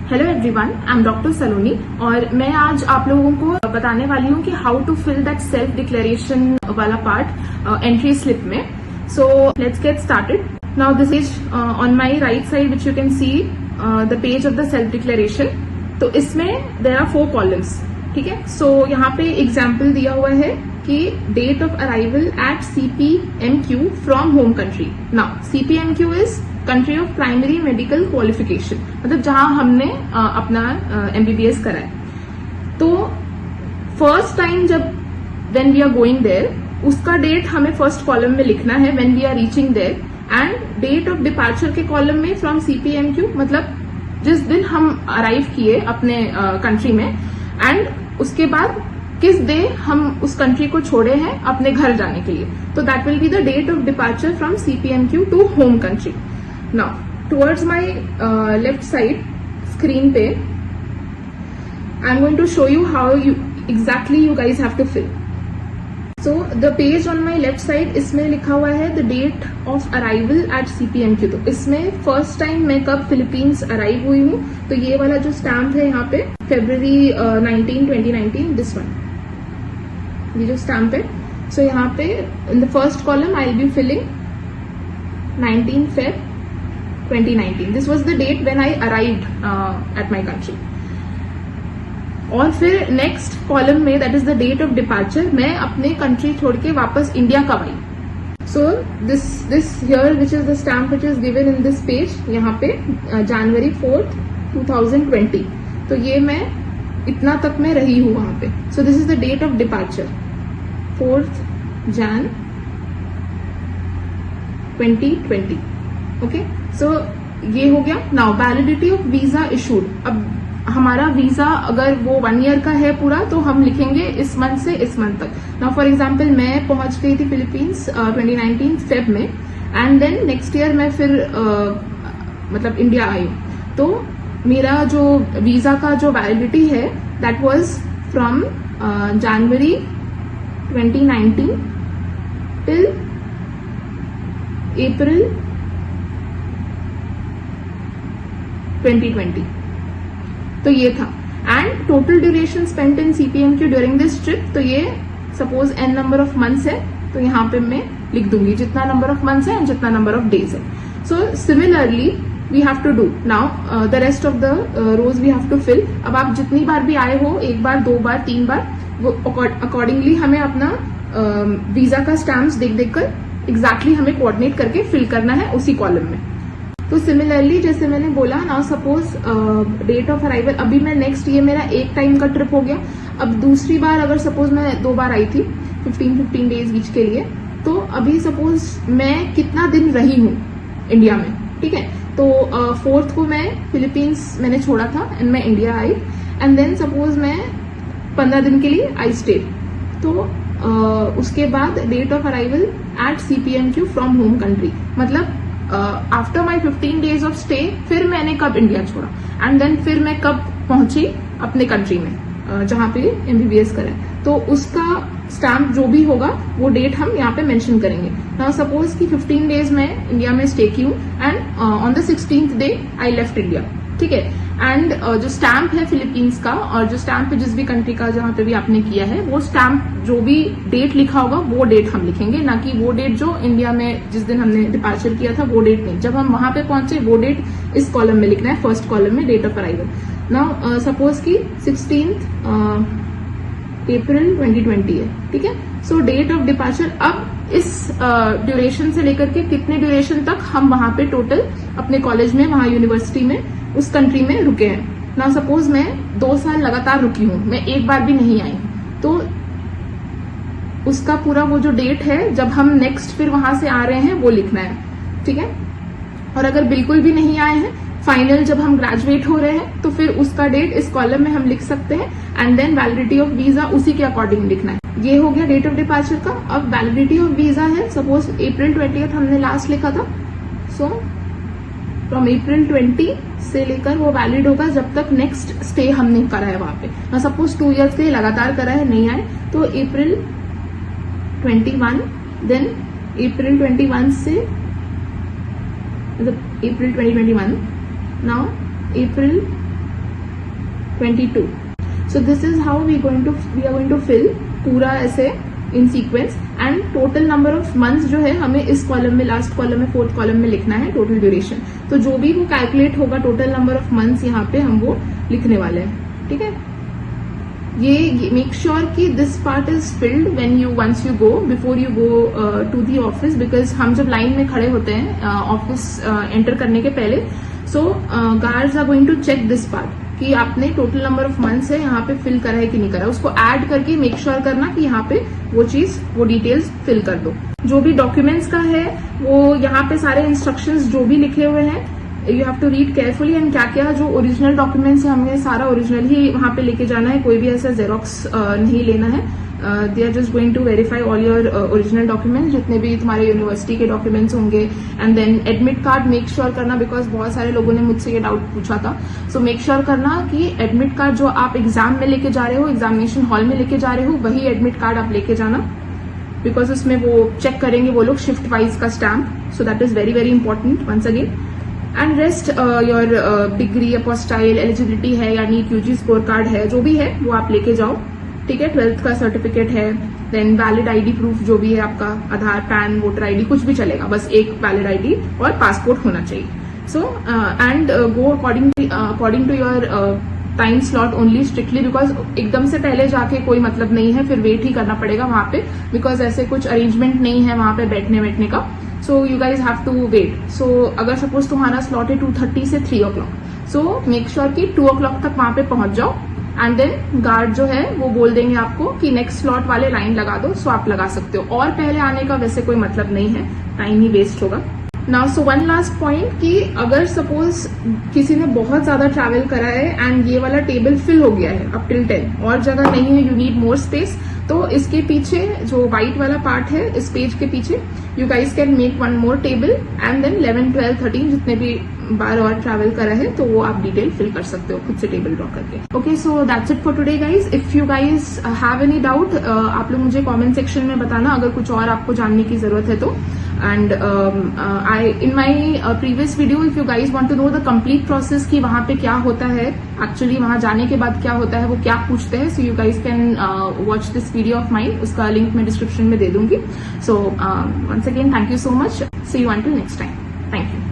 Hello everyone, I am doctor Saloni और मैं आज आप लोगों को बताने वाली हूँ कि how to fill that self declaration वाला पार्ट एंट्री स्लिप में. So let's get started. Now this is on my right side which you can see the page of the self declaration. तो इसमें देयर आर 4 कॉलम्स. ठीक है. So यहाँ पे example दिया हुआ है कि date of arrival at CPMQ from home country. Now CPMQ is country of primary medical qualification, मतलब जहां हमने अपना MBBS करा है. तो फर्स्ट टाइम जब when we are going there, उसका डेट हमें फर्स्ट कॉलम में लिखना है when we are reaching there. And date of departure के कॉलम में फ्रॉम CPMQ, मतलब जिस दिन हम अराइव किए अपने कंट्री में, एंड उसके बाद किस डे हम उस कंट्री को छोड़े हैं अपने घर जाने के लिए. तो that will be the date of departure from CPMQ to home country. Now, towards my left side screen पे, I'm going to show you how exactly you guys have to fill. So the page on my left side, इसमें लिखा हुआ है the date of arrival at CPMQ. तो इसमें first time मैं कब Philippines arrive हुई हूँ, तो ये वाला जो स्टैम्प है यहाँ पे February 19, 2019, दिस वन, ये जो स्टैम्प है. सो यहाँ पे in the first column I will be filling 19 Feb 2019. This was the date when I arrived at my country. और फिर नेक्स्ट कॉलम में that is the date of departure, मैं अपने कंट्री छोड़ के वापस इंडिया कब आई. So this here which is the stamp which is given in this page, यहाँ पे January 4th 2020. तो ये मैं इतना तक मैं रही हूँ वहां पे. So this is the date of departure 4th Jan 2020. Okay. So ये हो गया. Now validity of visa issued. अब हमारा वीजा अगर वो 1 ईयर का है पूरा, तो हम लिखेंगे इस मंथ से इस मंथ तक. नाउ फॉर एग्जांपल मैं पहुंच गई थी फिलीपींस 2019 फेब में, एंड देन नेक्स्ट ईयर मैं फिर मतलब इंडिया आई हूं. तो मेरा जो वीजा का जो वैलिडिटी है that was from January 2019 till April 2020. तो ये था. And total duration spent in CPMQ during this trip, तो ये suppose n number of months है, तो यहाँ पे मैं लिख दूंगी जितना नंबर ऑफ मंथ्स है एंड जितना नंबर ऑफ डेज है. So similarly we have to do now the rest of the rows we have to fill. अब आप जितनी बार भी आए हो, 1 बार 2 बार 3 बार, वो अकॉर्डिंगली हमें अपना वीजा का स्टैम्प्स देख देख कर एग्जैक्टली हमें कोऑर्डिनेट करके फिल करना है उसी कॉलम में. तो सिमिलरली जैसे मैंने बोला, now suppose date of arrival, अभी मैं नेक्स्ट, ये मेरा एक टाइम का ट्रिप हो गया. अब दूसरी बार अगर सपोज मैं 2 बार आई थी 15 डेज बीच के लिए, तो अभी सपोज मैं कितना दिन रही हूँ इंडिया में. ठीक है. तो 4th को मैं फिलीपींस मैंने छोड़ा था एंड मैं इंडिया आई, एंड देन सपोज मैं 15 दिन के लिए आई स्टे. तो उसके बाद date of arrival at CPMQ from home country, मतलब after my 15 days of stay फिर मैंने कब इंडिया छोड़ा, एंड देन फिर मैं कब पहुंची अपने कंट्री में जहां पे MBBS करा है. तो उसका स्टैम्प जो भी होगा वो डेट हम यहाँ पे मेंशन करेंगे. नाउ सपोज कि 15 डेज मैं इंडिया में स्टे की हूँ and on the 16th day I left India. ठीक है. एंड जो स्टैम्प है फिलीपींस का, और जो स्टैम्प है जिस भी कंट्री का जहां पे भी आपने किया है, वो स्टैम्प जो भी डेट लिखा होगा वो डेट हम लिखेंगे, ना कि वो डेट जो इंडिया में जिस दिन हमने डिपार्चर किया था वो डेट नहीं. जब हम वहां पे पहुंचे वो डेट इस कॉलम में लिखना है, फर्स्ट कॉलम में date of arrival. Now suppose की 16th April 2020 है. ठीक है. So date of departure. अब इस ड्यूरेशन से लेकर के कितने ड्यूरेशन तक हम वहां पे टोटल अपने कॉलेज में, वहां यूनिवर्सिटी में, उस कंट्री में रुके हैं. ना सपोज मैं 2 साल लगातार रुकी हूं, मैं एक बार भी नहीं आई, तो उसका पूरा वो जो डेट है जब हम नेक्स्ट फिर वहां से आ रहे हैं वो लिखना है. ठीक है. और अगर बिल्कुल भी नहीं आए हैं, फाइनल जब हम ग्रेजुएट हो रहे हैं, तो फिर उसका डेट इस कॉलम में हम लिख सकते हैं, and then validity of visa उसी के अकॉर्डिंग लिखना है. ये हो गया डेट ऑफ डिपार्चर का. अब वैलिडिटी ऑफ वीजा है, सपोज April 20th हमने लास्ट लिखा था. सो फ्रॉम April 20 से लेकर वो वैलिड होगा जब तक नेक्स्ट स्टे हमने करा है वहां पे. ना सपोज 2 ईयर्स के लिए लगातार करा है, नहीं आए, तो April 21, देन April 21 से मतलब April 2021, now April 22. So this is how we are going to fill पूरा ऐसे in sequence, and total number of months जो है हमें इस कॉलम में, लास्ट कॉलम में, फोर्थ कॉलम में लिखना है टोटल ड्यूरेशन. तो जो भी वो कैलकुलेट होगा टोटल नंबर ऑफ मंथ्स यहाँ पे हम वो लिखने वाले हैं. ठीक है, ये मेक श्योर कि this part is filled when you once you go, before you go to the office, because हम जब लाइन में खड़े होते हैं ऑफिस एंटर करने के पहले, so guards are going to check this part कि आपने टोटल नंबर ऑफ मंथ्स है यहाँ पे फिल करा है कि नहीं करा. उसको ऐड करके मेक श्योर करना कि यहाँ पे वो डिटेल्स फिल कर दो. जो भी डॉक्यूमेंट्स का है वो यहाँ पे सारे इंस्ट्रक्शंस जो भी लिखे हुए हैं you have to read carefully, and क्या क्या जो ओरिजिनल डॉक्यूमेंट्स है हमें सारा ओरिजिनल ही वहां पे लेके जाना है. कोई भी ऐसा जेरोक्स नहीं लेना है. They are just going to verify all your original documents, जितने भी तुम्हारे यूनिवर्सिटी के डॉक्यूमेंट्स होंगे. And then admit card make sure करना, बिकॉज बहुत सारे लोगों ने मुझसे ये डाउट पूछा था. सो मेक श्योर करना कि एडमिट कार्ड जो आप एग्जाम में लेके जा रहे हो, एग्जामिनेशन हॉल में लेके जा रहे हो, वही एडमिट कार्ड आप लेके जाना, बिकॉज उसमें वो चेक करेंगे वो लोग शिफ्ट वाइज का stamp. So that is very very important once again. And rest your degree, apostille, eligibility है या नीट यूजी स्कोर कार्ड है, जो भी है वो आप लेके जाओ. ठीक है, 12th का सर्टिफिकेट है, देन वैलिड आईडी प्रूफ जो भी है आपका, आधार, पैन, वोटर आईडी, कुछ भी चलेगा, बस एक वैलिड आईडी और पासपोर्ट होना चाहिए. So and go according to your time slot only, strictly, because एकदम से पहले जाके कोई मतलब नहीं है, फिर वेट ही करना पड़ेगा वहां पे, बिकॉज ऐसे कुछ अरेंजमेंट नहीं है वहां पे बैठने का. So you guys have to wait. So अगर सपोज तुम्हारा स्लॉट है 2:30 से 3 o'clock, सो मेक श्योर कि 2 o'clock तक वहां पे पहुंच जाओ. एंड देन गार्ड जो है वो बोल देंगे आपको कि नेक्स्ट स्लॉट वाले लाइन लगा दो, सो आप लगा सकते हो. और पहले आने का वैसे कोई मतलब नहीं है, टाइम ही वेस्ट होगा. Now so one last point कि अगर सपोज किसी ने बहुत ज्यादा ट्रैवल करा है एंड ये वाला टेबल फिल हो गया है अप टिल 10 और जगह नहीं है, यू नीड मोर स्पेस, तो इसके पीछे जो व्हाइट वाला पार्ट है इस पेज के पीछे you guys can make one more table, and then 11, 12, 13 जितने भी बार और ट्रैवल करा है तो वो आप डिटेल फिल कर सकते हो खुद से टेबल ड्रॉ करके. Okay, so that's it for today guys. If you guys have any doubt आप लोग मुझे कमेंट सेक्शन में बताना अगर कुछ और आपको जानने की जरूरत है तो. And I in my previous video if you guys want to know the complete process कि वहां पे क्या होता है, एक्चुअली वहां जाने के बाद क्या होता है, वो क्या पूछते हैं, so you guys can watch this video of mine. उसका लिंक मैं डिस्क्रिप्शन में दे दूंगी. So once again thank you so much. See you until next time. Thank you.